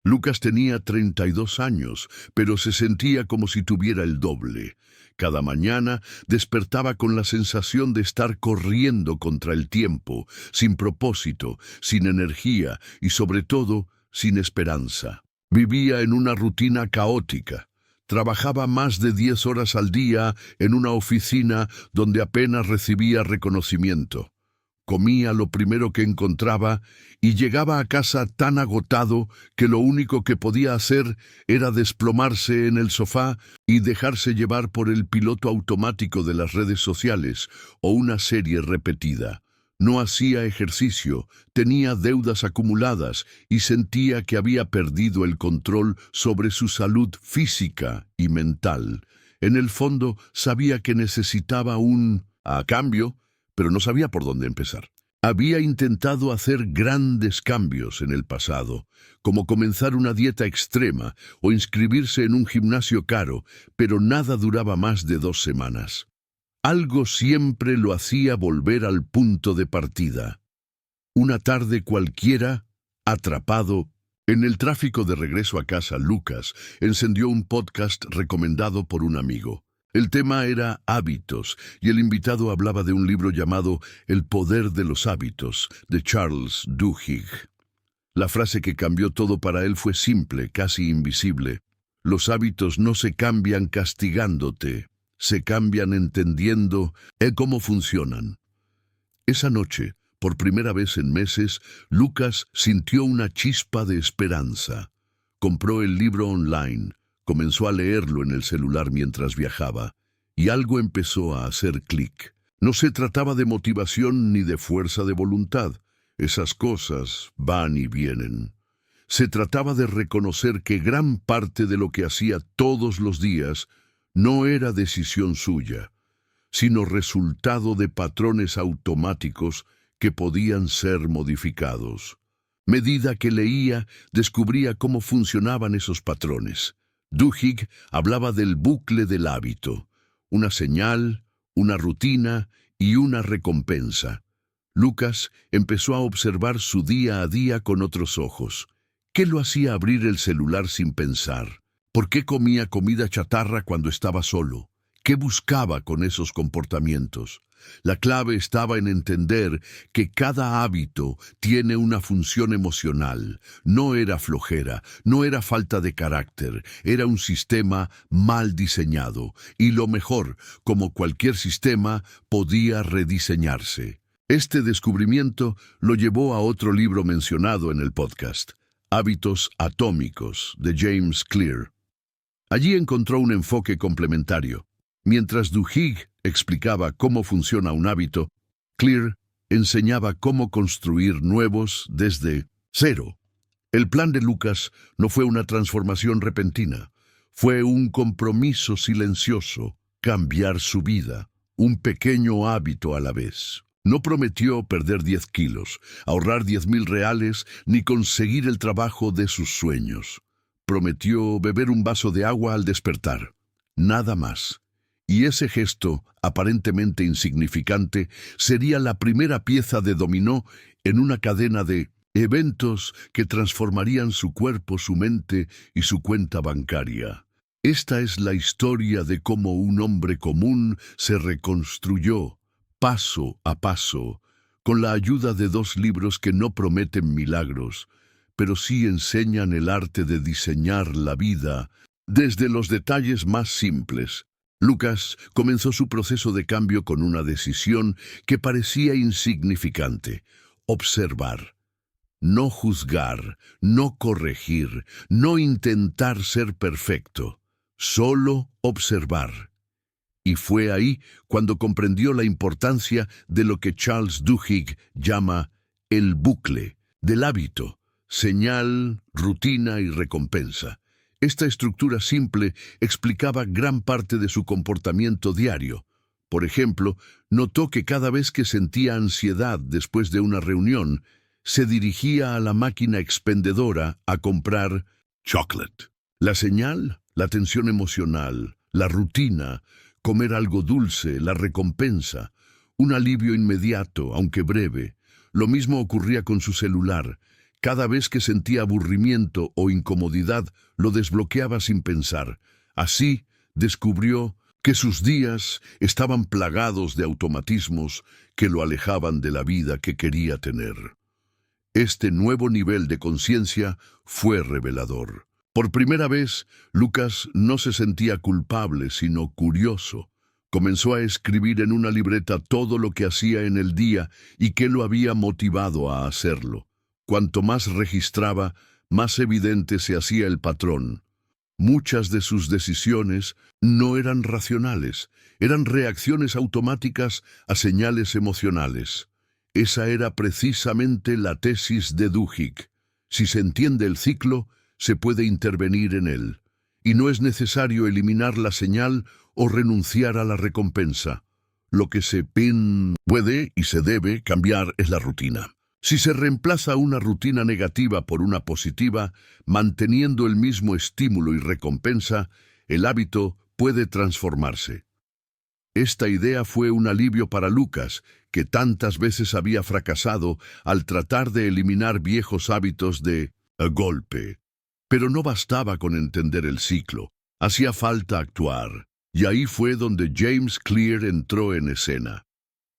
Lucas tenía 32 años, pero se sentía como si tuviera el doble. Cada mañana despertaba con la sensación de estar corriendo contra el tiempo, sin propósito, sin energía y sobre todo, sin esperanza. Vivía en una rutina caótica. Trabajaba más de 10 horas al día en una oficina donde apenas recibía reconocimiento. Comía lo primero que encontraba y llegaba a casa tan agotado que lo único que podía hacer era desplomarse en el sofá y dejarse llevar por el piloto automático de las redes sociales o una serie repetida. No hacía ejercicio, tenía deudas acumuladas y sentía que había perdido el control sobre su salud física y mental. En el fondo sabía que necesitaba a cambio, pero no sabía por dónde empezar. Había intentado hacer grandes cambios en el pasado, como comenzar una dieta extrema o inscribirse en un gimnasio caro, pero nada duraba más de 2 semanas. Algo siempre lo hacía volver al punto de partida. Una tarde cualquiera, atrapado en el tráfico de regreso a casa, Lucas encendió un podcast recomendado por un amigo. El tema era hábitos, y el invitado hablaba de un libro llamado El poder de los hábitos, de Charles Duhigg. La frase que cambió todo para él fue simple, casi invisible. Los hábitos no se cambian castigándote, se cambian entendiendo cómo funcionan. Esa noche, por primera vez en meses, Lucas sintió una chispa de esperanza. Compró el libro online. Comenzó a leerlo en el celular mientras viajaba, y algo empezó a hacer clic. No se trataba de motivación ni de fuerza de voluntad. Esas cosas van y vienen. Se trataba de reconocer que gran parte de lo que hacía todos los días no era decisión suya, sino resultado de patrones automáticos que podían ser modificados. Medida que leía, descubría cómo funcionaban esos patrones. Duhigg hablaba del bucle del hábito, una señal, una rutina y una recompensa. Lucas empezó a observar su día a día con otros ojos. ¿Qué lo hacía abrir el celular sin pensar? ¿Por qué comía comida chatarra cuando estaba solo? ¿Qué buscaba con esos comportamientos? La clave estaba en entender que cada hábito tiene una función emocional. No era flojera, no era falta de carácter, era un sistema mal diseñado. Y lo mejor, como cualquier sistema, podía rediseñarse. Este descubrimiento lo llevó a otro libro mencionado en el podcast, Hábitos Atómicos, de James Clear. Allí encontró un enfoque complementario. Mientras Duhigg explicaba cómo funciona un hábito, Clear enseñaba cómo construir nuevos desde cero. El plan de Lucas no fue una transformación repentina, fue un compromiso silencioso, cambiar su vida, un pequeño hábito a la vez. No prometió perder 10 kilos, ahorrar 10,000 reales, ni conseguir el trabajo de sus sueños. Prometió beber un vaso de agua al despertar. Nada más. Y ese gesto, aparentemente insignificante, sería la primera pieza de dominó en una cadena de eventos que transformarían su cuerpo, su mente y su cuenta bancaria. Esta es la historia de cómo un hombre común se reconstruyó, paso a paso, con la ayuda de 2 libros que no prometen milagros, pero sí enseñan el arte de diseñar la vida desde los detalles más simples. Lucas comenzó su proceso de cambio con una decisión que parecía insignificante: observar. No juzgar, no corregir, no intentar ser perfecto, solo observar. Y fue ahí cuando comprendió la importancia de lo que Charles Duhigg llama el bucle del hábito: señal, rutina y recompensa. Esta estructura simple explicaba gran parte de su comportamiento diario. Por ejemplo, notó que cada vez que sentía ansiedad después de una reunión, se dirigía a la máquina expendedora a comprar chocolate. La señal, la tensión emocional, la rutina, comer algo dulce, la recompensa, un alivio inmediato, aunque breve. Lo mismo ocurría con su celular. Cada vez que sentía aburrimiento o incomodidad, lo desbloqueaba sin pensar. Así, descubrió que sus días estaban plagados de automatismos que lo alejaban de la vida que quería tener. Este nuevo nivel de conciencia fue revelador. Por primera vez, Lucas no se sentía culpable, sino curioso. Comenzó a escribir en una libreta todo lo que hacía en el día y qué lo había motivado a hacerlo. Cuanto más registraba, más evidente se hacía el patrón. Muchas de sus decisiones no eran racionales, eran reacciones automáticas a señales emocionales. Esa era precisamente la tesis de Duhigg. Si se entiende el ciclo, se puede intervenir en él, y no es necesario eliminar la señal o renunciar a la recompensa. Lo que se puede y se debe cambiar es la rutina. Si se reemplaza una rutina negativa por una positiva, manteniendo el mismo estímulo y recompensa, el hábito puede transformarse. Esta idea fue un alivio para Lucas, que tantas veces había fracasado al tratar de eliminar viejos hábitos de golpe. Pero no bastaba con entender el ciclo, hacía falta actuar. Y ahí fue donde James Clear entró en escena.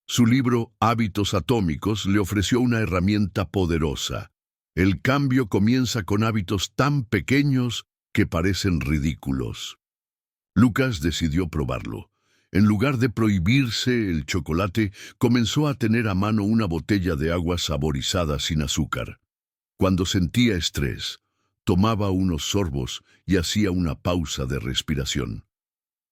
Su libro Hábitos Atómicos le ofreció una herramienta poderosa. El cambio comienza con hábitos tan pequeños que parecen ridículos. Lucas decidió probarlo. En lugar de prohibirse el chocolate, comenzó a tener a mano una botella de agua saborizada sin azúcar. Cuando sentía estrés, tomaba unos sorbos y hacía una pausa de respiración.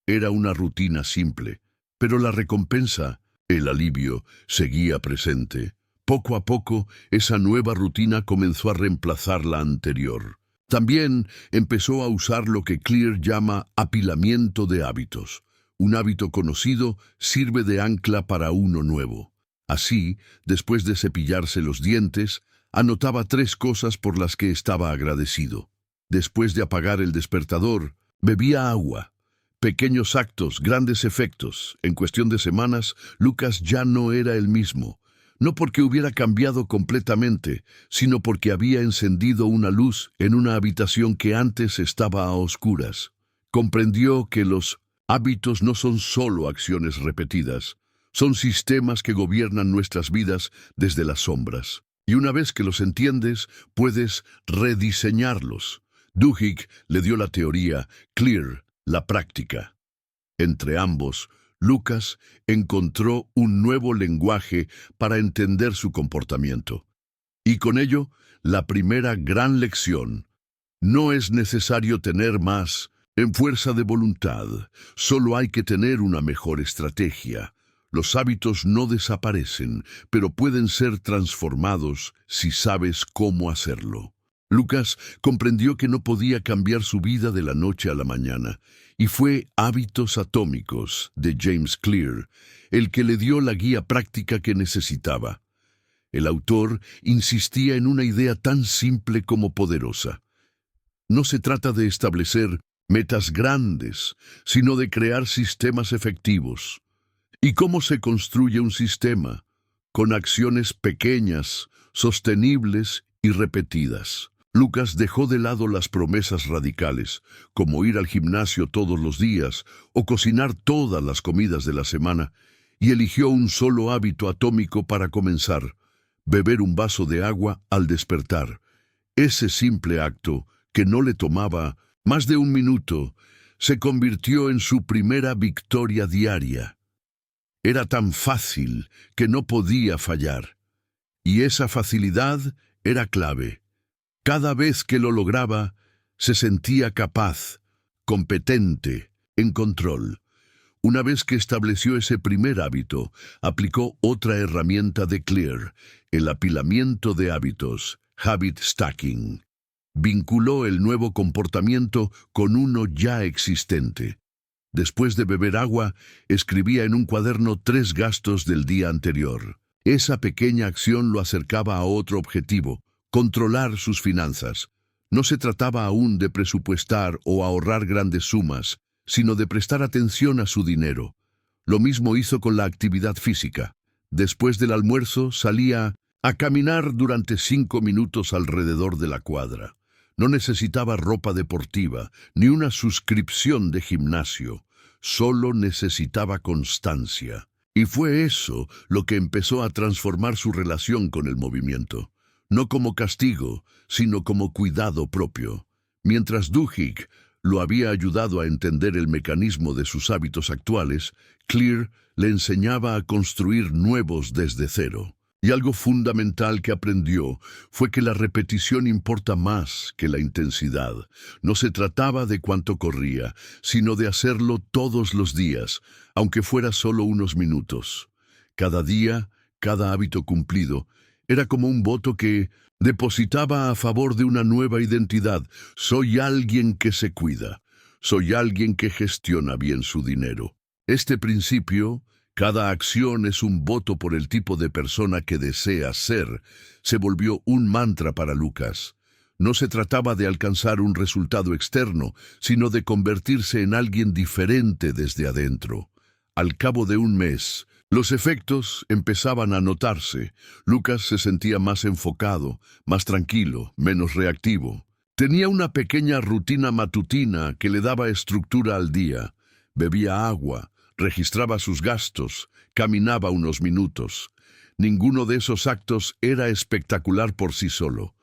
Era una rutina simple, pero la recompensa, el alivio, seguía presente. Poco a poco, esa nueva rutina comenzó a reemplazar la anterior. También empezó a usar lo que Clear llama apilamiento de hábitos. Un hábito conocido sirve de ancla para uno nuevo. Así, después de cepillarse los dientes, anotaba 3 cosas por las que estaba agradecido. Después de apagar el despertador, bebía agua. Pequeños actos, grandes efectos. En cuestión de semanas, Lucas ya no era el mismo. No porque hubiera cambiado completamente, sino porque había encendido una luz en una habitación que antes estaba a oscuras. Comprendió que los hábitos no son solo acciones repetidas, son sistemas que gobiernan nuestras vidas desde las sombras. Y una vez que los entiendes, puedes rediseñarlos. Duhigg le dio la teoría, Clear la práctica. Entre ambos, Lucas encontró un nuevo lenguaje para entender su comportamiento. Y con ello, la primera gran lección: no es necesario tener más en fuerza de voluntad, solo hay que tener una mejor estrategia. Los hábitos no desaparecen, pero pueden ser transformados si sabes cómo hacerlo. Lucas comprendió que no podía cambiar su vida de la noche a la mañana, y fue Hábitos Atómicos de James Clear el que le dio la guía práctica que necesitaba. El autor insistía en una idea tan simple como poderosa. No se trata de establecer metas grandes, sino de crear sistemas efectivos. ¿Y cómo se construye un sistema? Con acciones pequeñas, sostenibles y repetidas. Lucas dejó de lado las promesas radicales, como ir al gimnasio todos los días o cocinar todas las comidas de la semana, y eligió un solo hábito atómico para comenzar: beber un vaso de agua al despertar. Ese simple acto, que no le tomaba más de 1 minuto, se convirtió en su primera victoria diaria. Era tan fácil que no podía fallar, y esa facilidad era clave. Cada vez que lo lograba, se sentía capaz, competente, en control. Una vez que estableció ese primer hábito, aplicó otra herramienta de Clear, el apilamiento de hábitos, habit stacking. Vinculó el nuevo comportamiento con uno ya existente. Después de beber agua, escribía en un cuaderno 3 gastos del día anterior. Esa pequeña acción lo acercaba a otro objetivo: controlar sus finanzas. No se trataba aún de presupuestar o ahorrar grandes sumas, sino de prestar atención a su dinero. Lo mismo hizo con la actividad física. Después del almuerzo salía a caminar durante 5 minutos alrededor de la cuadra. No necesitaba ropa deportiva, ni una suscripción de gimnasio. Solo necesitaba constancia. Y fue eso lo que empezó a transformar su relación con el movimiento. No como castigo, sino como cuidado propio. Mientras Duhigg lo había ayudado a entender el mecanismo de sus hábitos actuales, Clear le enseñaba a construir nuevos desde cero. Y algo fundamental que aprendió fue que la repetición importa más que la intensidad. No se trataba de cuánto corría, sino de hacerlo todos los días, aunque fuera solo unos minutos. Cada día, cada hábito cumplido, era como un voto que depositaba a favor de una nueva identidad. Soy alguien que se cuida. Soy alguien que gestiona bien su dinero. Este principio, cada acción es un voto por el tipo de persona que desea ser, se volvió un mantra para Lucas. No se trataba de alcanzar un resultado externo, sino de convertirse en alguien diferente desde adentro. Al cabo de un mes, los efectos empezaban a notarse. Lucas se sentía más enfocado, más tranquilo, menos reactivo. Tenía una pequeña rutina matutina que le daba estructura al día. Bebía agua, registraba sus gastos, caminaba unos minutos. Ninguno de esos actos era espectacular por sí solo,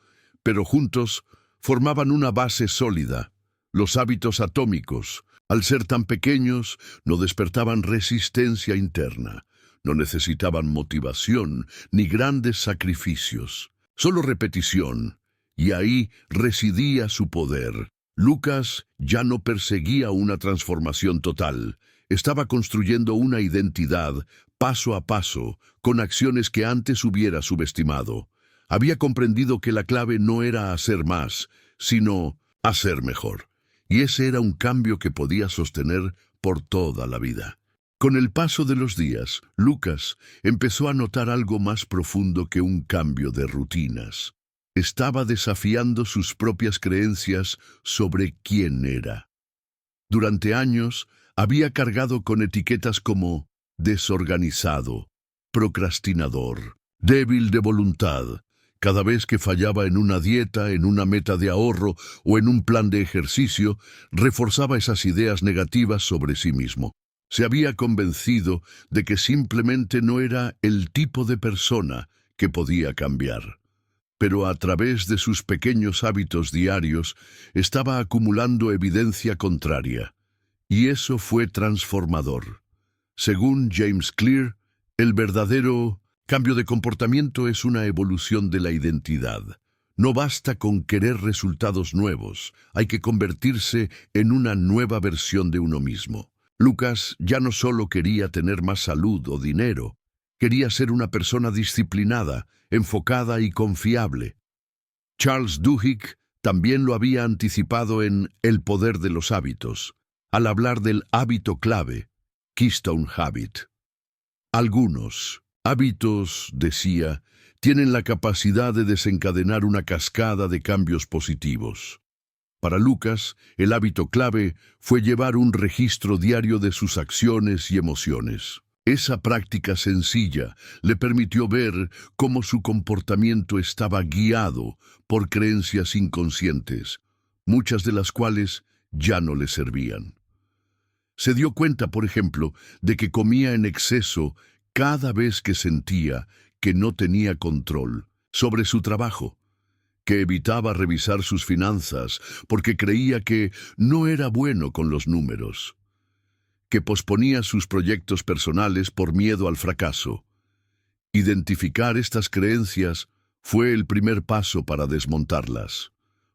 pero juntos formaban una base sólida. Los hábitos atómicos, al ser tan pequeños, no despertaban resistencia interna. No necesitaban motivación ni grandes sacrificios, solo repetición, y ahí residía su poder. Lucas ya no perseguía una transformación total. Estaba construyendo una identidad, paso a paso, con acciones que antes hubiera subestimado. Había comprendido que la clave no era hacer más, sino hacer mejor. Y ese era un cambio que podía sostener por toda la vida. Con el paso de los días, Lucas empezó a notar algo más profundo que un cambio de rutinas. Estaba desafiando sus propias creencias sobre quién era. Durante años, había cargado con etiquetas como desorganizado, procrastinador, débil de voluntad. Cada vez que fallaba en una dieta, en una meta de ahorro o en un plan de ejercicio, reforzaba esas ideas negativas sobre sí mismo. Se había convencido de que simplemente no era el tipo de persona que podía cambiar. Pero a través de sus pequeños hábitos diarios estaba acumulando evidencia contraria. Y eso fue transformador. Según James Clear, el verdadero cambio de comportamiento es una evolución de la identidad. No basta con querer resultados nuevos, hay que convertirse en una nueva versión de uno mismo. Lucas ya no solo quería tener más salud o dinero, quería ser una persona disciplinada, enfocada y confiable. Charles Duhigg también lo había anticipado en El poder de los hábitos, al hablar del hábito clave, Keystone Habit. Algunos hábitos, decía, tienen la capacidad de desencadenar una cascada de cambios positivos. Para Lucas, el hábito clave fue llevar un registro diario de sus acciones y emociones. Esa práctica sencilla le permitió ver cómo su comportamiento estaba guiado por creencias inconscientes, muchas de las cuales ya no le servían. Se dio cuenta, por ejemplo, de que comía en exceso cada vez que sentía que no tenía control sobre su trabajo, que evitaba revisar sus finanzas porque creía que no era bueno con los números, que posponía sus proyectos personales por miedo al fracaso. Identificar estas creencias fue el primer paso para desmontarlas.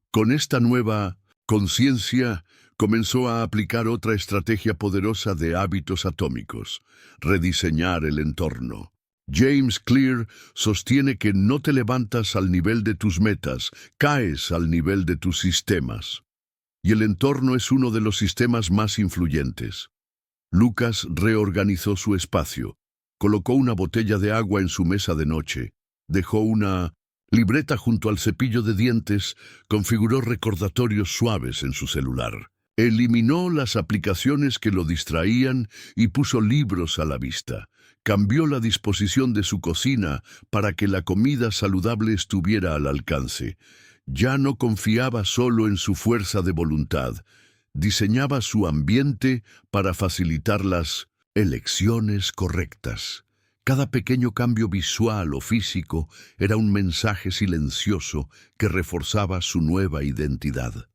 Con esta nueva conciencia, comenzó a aplicar otra estrategia poderosa de hábitos atómicos: rediseñar el entorno. James Clear sostiene que no te levantas al nivel de tus metas, caes al nivel de tus sistemas. Y el entorno es uno de los sistemas más influyentes. Lucas reorganizó su espacio, colocó una botella de agua en su mesa de noche, dejó una libreta junto al cepillo de dientes, configuró recordatorios suaves en su celular. Eliminó las aplicaciones que lo distraían y puso libros a la vista, cambió la disposición de su cocina para que la comida saludable estuviera al alcance. Ya no confiaba solo en su fuerza de voluntad, diseñaba su ambiente para facilitar las elecciones correctas. Cada pequeño cambio visual o físico era un mensaje silencioso que reforzaba su nueva identidad.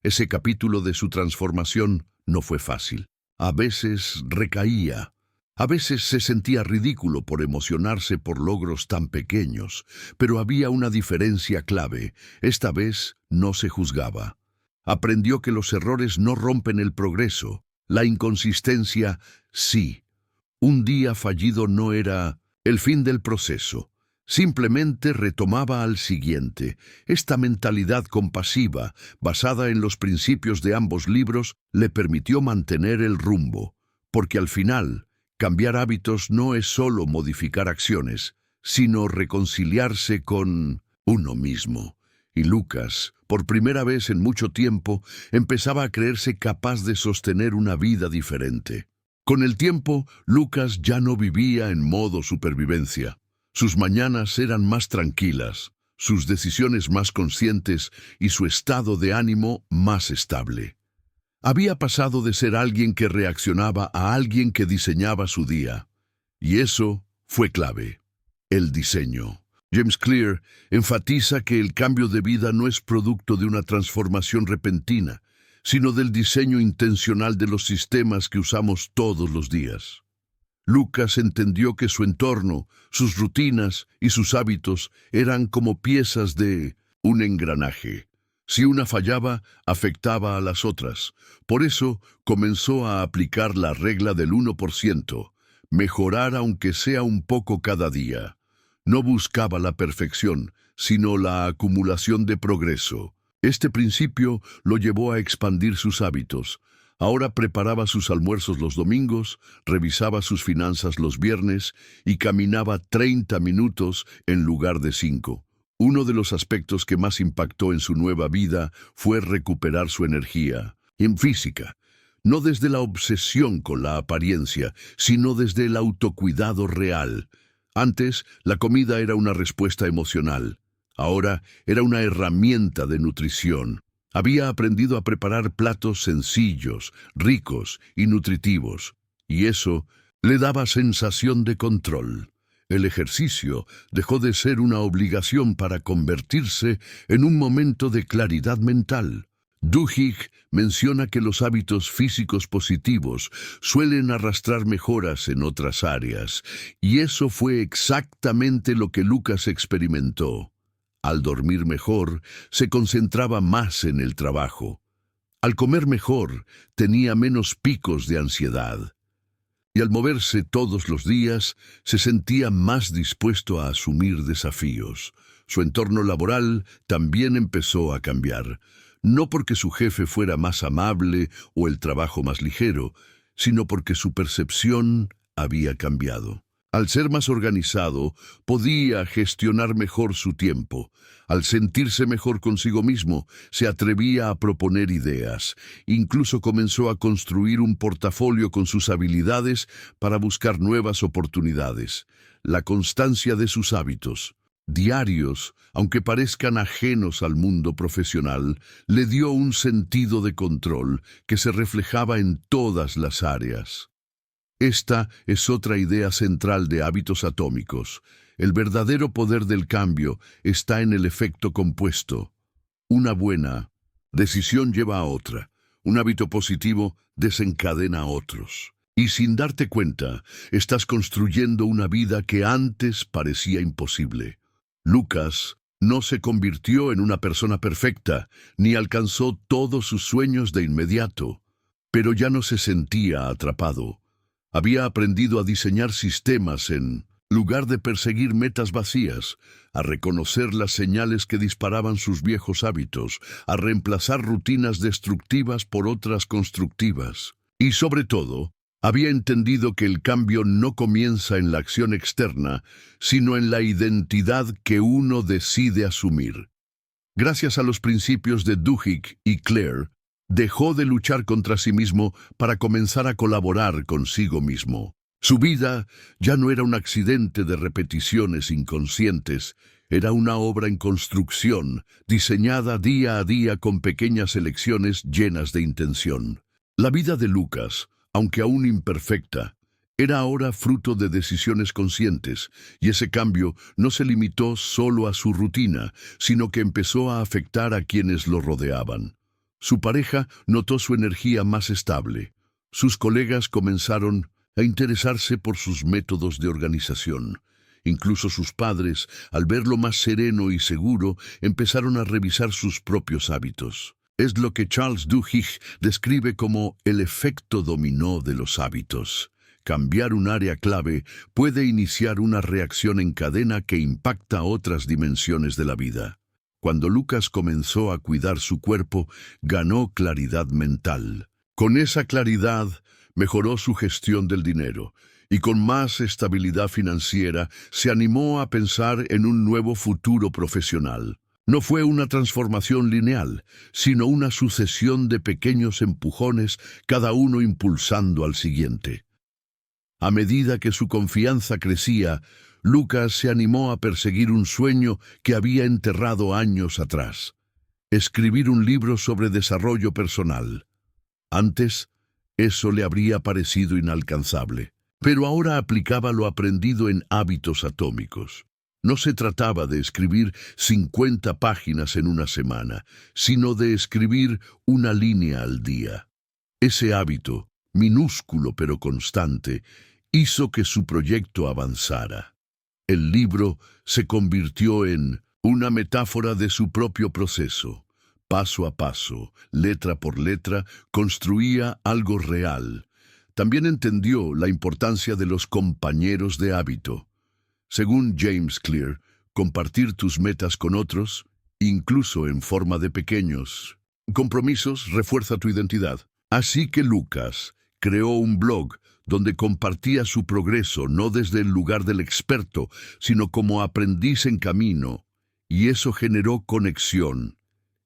Ese capítulo de su transformación no fue fácil. A veces recaía. A veces se sentía ridículo por emocionarse por logros tan pequeños, pero había una diferencia clave. Esta vez no se juzgaba. Aprendió que los errores no rompen el progreso. La inconsistencia, sí. Un día fallido no era el fin del proceso. Simplemente retomaba al siguiente. Esta mentalidad compasiva, basada en los principios de ambos libros, le permitió mantener el rumbo, porque al final, cambiar hábitos no es solo modificar acciones, sino reconciliarse con uno mismo. Y Lucas, por primera vez en mucho tiempo, empezaba a creerse capaz de sostener una vida diferente. Con el tiempo, Lucas ya no vivía en modo supervivencia. Sus mañanas eran más tranquilas, sus decisiones más conscientes y su estado de ánimo más estable. Había pasado de ser alguien que reaccionaba a alguien que diseñaba su día. Y eso fue clave. El diseño. James Clear enfatiza que el cambio de vida no es producto de una transformación repentina, sino del diseño intencional de los sistemas que usamos todos los días. Lucas entendió que su entorno, sus rutinas y sus hábitos eran como piezas de un engranaje. Si una fallaba, afectaba a las otras. Por eso comenzó a aplicar la regla del 1%, mejorar aunque sea un poco cada día. No buscaba la perfección, sino la acumulación de progreso. Este principio lo llevó a expandir sus hábitos. Ahora preparaba sus almuerzos los domingos, revisaba sus finanzas los viernes y caminaba 30 minutos en lugar de 5. Uno de los aspectos que más impactó en su nueva vida fue recuperar su energía, en física, no desde la obsesión con la apariencia, sino desde el autocuidado real. Antes, la comida era una respuesta emocional. Ahora era una herramienta de nutrición. Había aprendido a preparar platos sencillos, ricos y nutritivos, y eso le daba sensación de control. El ejercicio dejó de ser una obligación para convertirse en un momento de claridad mental. Duhigg menciona que los hábitos físicos positivos suelen arrastrar mejoras en otras áreas, y eso fue exactamente lo que Lucas experimentó. Al dormir mejor, se concentraba más en el trabajo. Al comer mejor, tenía menos picos de ansiedad. Y al moverse todos los días, se sentía más dispuesto a asumir desafíos. Su entorno laboral también empezó a cambiar. No porque su jefe fuera más amable o el trabajo más ligero, sino porque su percepción había cambiado. Al ser más organizado, podía gestionar mejor su tiempo. Al sentirse mejor consigo mismo, se atrevía a proponer ideas. Incluso comenzó a construir un portafolio con sus habilidades para buscar nuevas oportunidades. La constancia de sus hábitos, diarios, aunque parezcan ajenos al mundo profesional, le dio un sentido de control que se reflejaba en todas las áreas. Esta es otra idea central de hábitos atómicos. El verdadero poder del cambio está en el efecto compuesto. Una buena decisión lleva a otra. Un hábito positivo desencadena otros. Y sin darte cuenta, estás construyendo una vida que antes parecía imposible. Lucas no se convirtió en una persona perfecta, ni alcanzó todos sus sueños de inmediato, pero ya no se sentía atrapado. Había aprendido a diseñar sistemas en lugar de perseguir metas vacías, a reconocer las señales que disparaban sus viejos hábitos, a reemplazar rutinas destructivas por otras constructivas. Y sobre todo, había entendido que el cambio no comienza en la acción externa, sino en la identidad que uno decide asumir. Gracias a los principios de Duhigg y Clear, dejó de luchar contra sí mismo para comenzar a colaborar consigo mismo. Su vida ya no era un accidente de repeticiones inconscientes, era una obra en construcción, diseñada día a día con pequeñas elecciones llenas de intención. La vida de Lucas, aunque aún imperfecta, era ahora fruto de decisiones conscientes, y ese cambio no se limitó solo a su rutina, sino que empezó a afectar a quienes lo rodeaban. Su pareja notó su energía más estable. Sus colegas comenzaron a interesarse por sus métodos de organización. Incluso sus padres, al verlo más sereno y seguro, empezaron a revisar sus propios hábitos. Es lo que Charles Duhigg describe como el efecto dominó de los hábitos. Cambiar un área clave puede iniciar una reacción en cadena que impacta otras dimensiones de la vida. Cuando Lucas comenzó a cuidar su cuerpo, ganó claridad mental. Con esa claridad, mejoró su gestión del dinero y con más estabilidad financiera se animó a pensar en un nuevo futuro profesional. No fue una transformación lineal, sino una sucesión de pequeños empujones, cada uno impulsando al siguiente. A medida que su confianza crecía, Lucas se animó a perseguir un sueño que había enterrado años atrás: escribir un libro sobre desarrollo personal. Antes, eso le habría parecido inalcanzable, pero ahora aplicaba lo aprendido en Hábitos Atómicos. No se trataba de escribir 50 páginas en una semana, sino de escribir una línea al día. Ese hábito, minúsculo pero constante, hizo que su proyecto avanzara. El libro se convirtió en una metáfora de su propio proceso. Paso a paso, letra por letra, construía algo real. También entendió la importancia de los compañeros de hábito. Según James Clear, compartir tus metas con otros, incluso en forma de pequeños compromisos, refuerza tu identidad. Así que Lucas creó un blog donde compartía su progreso no desde el lugar del experto, sino como aprendiz en camino, y eso generó conexión.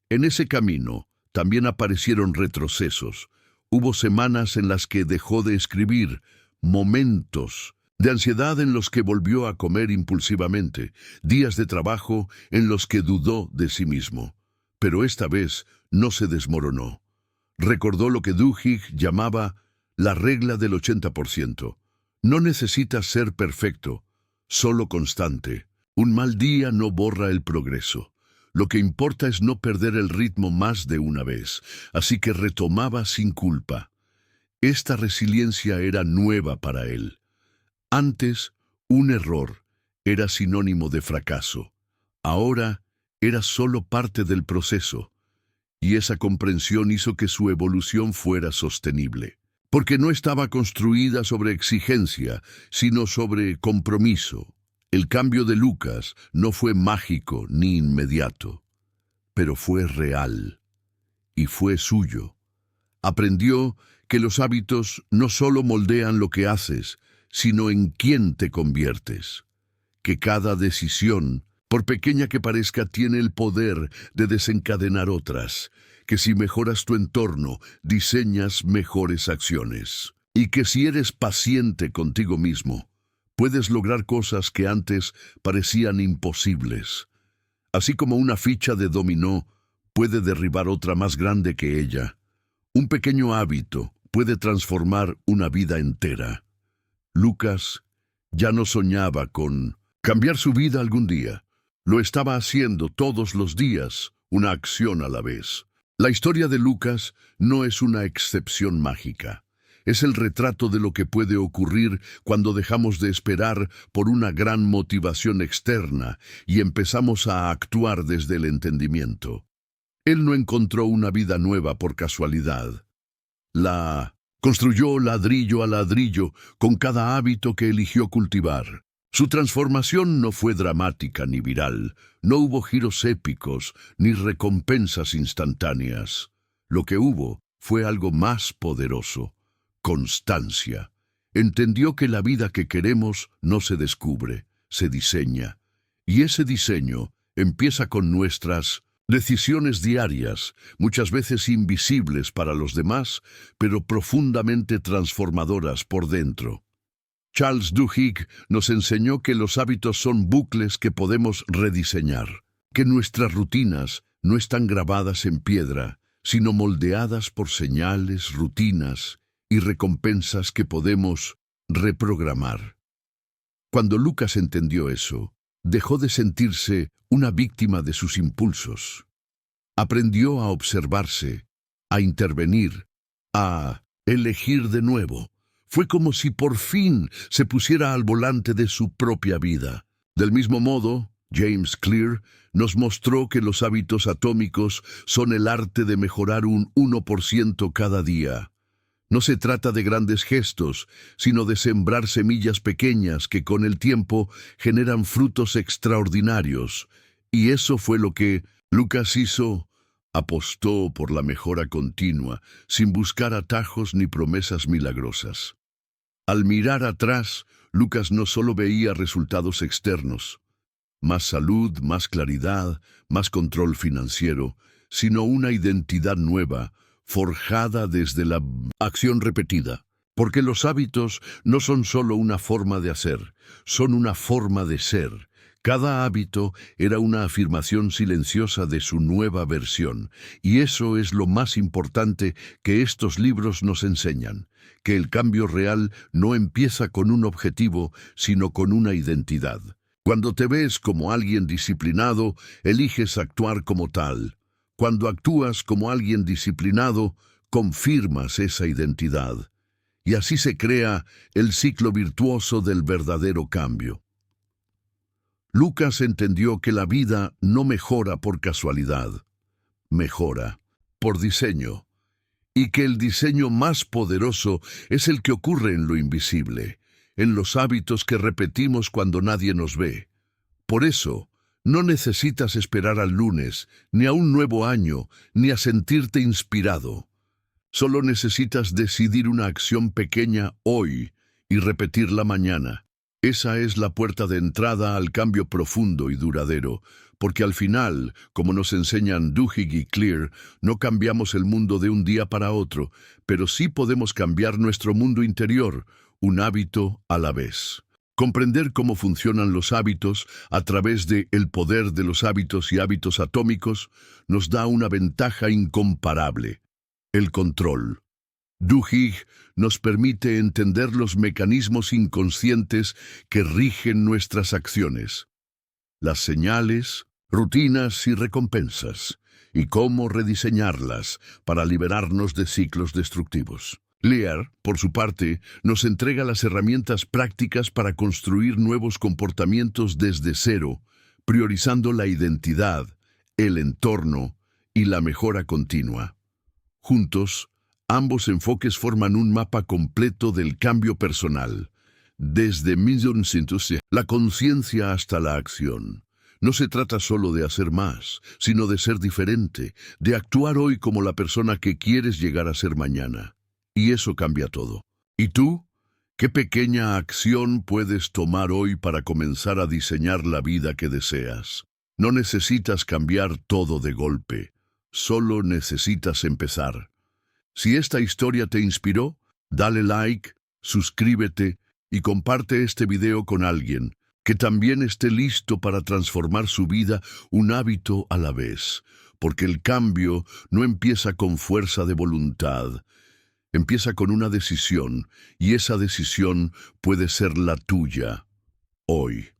En ese camino también aparecieron retrocesos. Hubo semanas en las que dejó de escribir, momentos de ansiedad en los que volvió a comer impulsivamente, días de trabajo en los que dudó de sí mismo. Pero esta vez no se desmoronó. Recordó lo que Duhigg llamaba la regla del 80%. No necesitas ser perfecto, solo constante. Un mal día no borra el progreso. Lo que importa es no perder el ritmo más de una vez, así que retomaba sin culpa. Esta resiliencia era nueva para él. Antes, un error era sinónimo de fracaso. Ahora, era solo parte del proceso. Y esa comprensión hizo que su evolución fuera sostenible. Porque no estaba construida sobre exigencia, sino sobre compromiso. El cambio de Lucas no fue mágico ni inmediato, pero fue real y fue suyo. Aprendió que los hábitos no solo moldean lo que haces, sino en quién te conviertes. Que cada decisión, por pequeña que parezca, tiene el poder de desencadenar otras. Que si mejoras tu entorno, diseñas mejores acciones. Y que si eres paciente contigo mismo, puedes lograr cosas que antes parecían imposibles. Así como una ficha de dominó puede derribar otra más grande que ella, un pequeño hábito puede transformar una vida entera. Lucas ya no soñaba con cambiar su vida algún día. Lo estaba haciendo todos los días, una acción a la vez. La historia de Lucas no es una excepción mágica. Es el retrato de lo que puede ocurrir cuando dejamos de esperar por una gran motivación externa y empezamos a actuar desde el entendimiento. Él no encontró una vida nueva por casualidad. La construyó ladrillo a ladrillo con cada hábito que eligió cultivar. Su transformación no fue dramática ni viral. No hubo giros épicos ni recompensas instantáneas. Lo que hubo fue algo más poderoso: constancia. Entendió que la vida que queremos no se descubre, se diseña. Y ese diseño empieza con nuestras decisiones diarias, muchas veces invisibles para los demás, pero profundamente transformadoras por dentro. Charles Duhigg nos enseñó que los hábitos son bucles que podemos rediseñar, que nuestras rutinas no están grabadas en piedra, sino moldeadas por señales, rutinas y recompensas que podemos reprogramar. Cuando Lucas entendió eso, dejó de sentirse una víctima de sus impulsos. Aprendió a observarse, a intervenir, a elegir de nuevo. Fue como si por fin se pusiera al volante de su propia vida. Del mismo modo, James Clear nos mostró que los hábitos atómicos son el arte de mejorar un 1% cada día. No se trata de grandes gestos, sino de sembrar semillas pequeñas que con el tiempo generan frutos extraordinarios. Y eso fue lo que Lucas hizo. Apostó por la mejora continua, sin buscar atajos ni promesas milagrosas. Al mirar atrás, Lucas no solo veía resultados externos, más salud, más claridad, más control financiero, sino una identidad nueva, forjada desde la acción repetida. Porque los hábitos no son solo una forma de hacer, son una forma de ser. Cada hábito era una afirmación silenciosa de su nueva versión, y eso es lo más importante que estos libros nos enseñan, que el cambio real no empieza con un objetivo, sino con una identidad. Cuando te ves como alguien disciplinado, eliges actuar como tal. Cuando actúas como alguien disciplinado, confirmas esa identidad. Y así se crea el ciclo virtuoso del verdadero cambio. Lucas entendió que la vida no mejora por casualidad, mejora por diseño, y que el diseño más poderoso es el que ocurre en lo invisible, en los hábitos que repetimos cuando nadie nos ve. Por eso, no necesitas esperar al lunes, ni a un nuevo año, ni a sentirte inspirado. Solo necesitas decidir una acción pequeña hoy y repetirla mañana. Esa es la puerta de entrada al cambio profundo y duradero, porque al final, como nos enseñan Duhigg y Clear, no cambiamos el mundo de un día para otro, pero sí podemos cambiar nuestro mundo interior, un hábito a la vez. Comprender cómo funcionan los hábitos a través de El poder de los hábitos y hábitos atómicos nos da una ventaja incomparable: el control. Duhigg nos permite entender los mecanismos inconscientes que rigen nuestras acciones, las señales, rutinas y recompensas, y cómo rediseñarlas para liberarnos de ciclos destructivos. Clear, por su parte, nos entrega las herramientas prácticas para construir nuevos comportamientos desde cero, priorizando la identidad, el entorno y la mejora continua. Juntos, ambos enfoques forman un mapa completo del cambio personal, desde la conciencia hasta la acción. No se trata solo de hacer más, sino de ser diferente, de actuar hoy como la persona que quieres llegar a ser mañana. Y eso cambia todo. ¿Y tú? ¿Qué pequeña acción puedes tomar hoy para comenzar a diseñar la vida que deseas? No necesitas cambiar todo de golpe, solo necesitas empezar. Si esta historia te inspiró, dale like, suscríbete y comparte este video con alguien que también esté listo para transformar su vida un hábito a la vez, porque el cambio no empieza con fuerza de voluntad, empieza con una decisión, y esa decisión puede ser la tuya hoy.